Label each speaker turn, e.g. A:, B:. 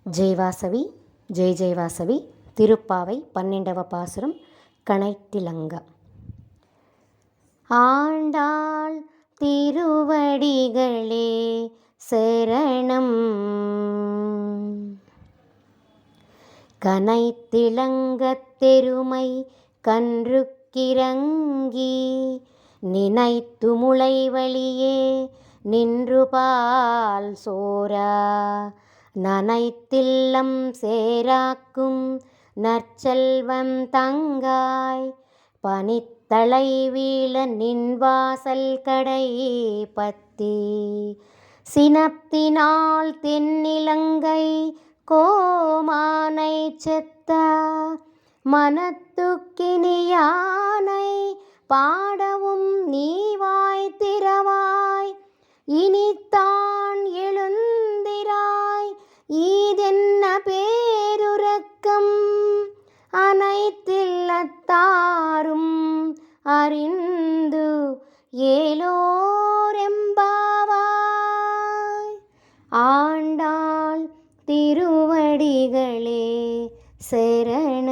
A: ஜெய்வாசவி ஜெய் ஜெய்வாசவி திருப்பாவை 12వ பாசுரம் கனைத்திலங்க. ஆண்டாள் திருவடிகளே சரணம். கனைத்திலங்கத் தெருமை கன்றுக்கிறங்கி நினைத்து முளைவழியே நின்று பால் சோரா நனைத்தில்லம் சேராக்கும் நற்செல்வம் தங்காய் பனித்தலை வீழ நின்வாசல் கடை பத்தி சினத்தினால் தென்னிலங்கை கோமானை செத்த மனத்துக்கினியானை பாடவும் நீவாய் திறவாய் இனித்தான் எழுந்திராய் ஈதென்ன பேருரக்கம் அனைத்தில்லத்தாரும் அறிந்து ஏலோரெம்பாவாய். ஆண்டாள் திருவடிகளே சரணம்.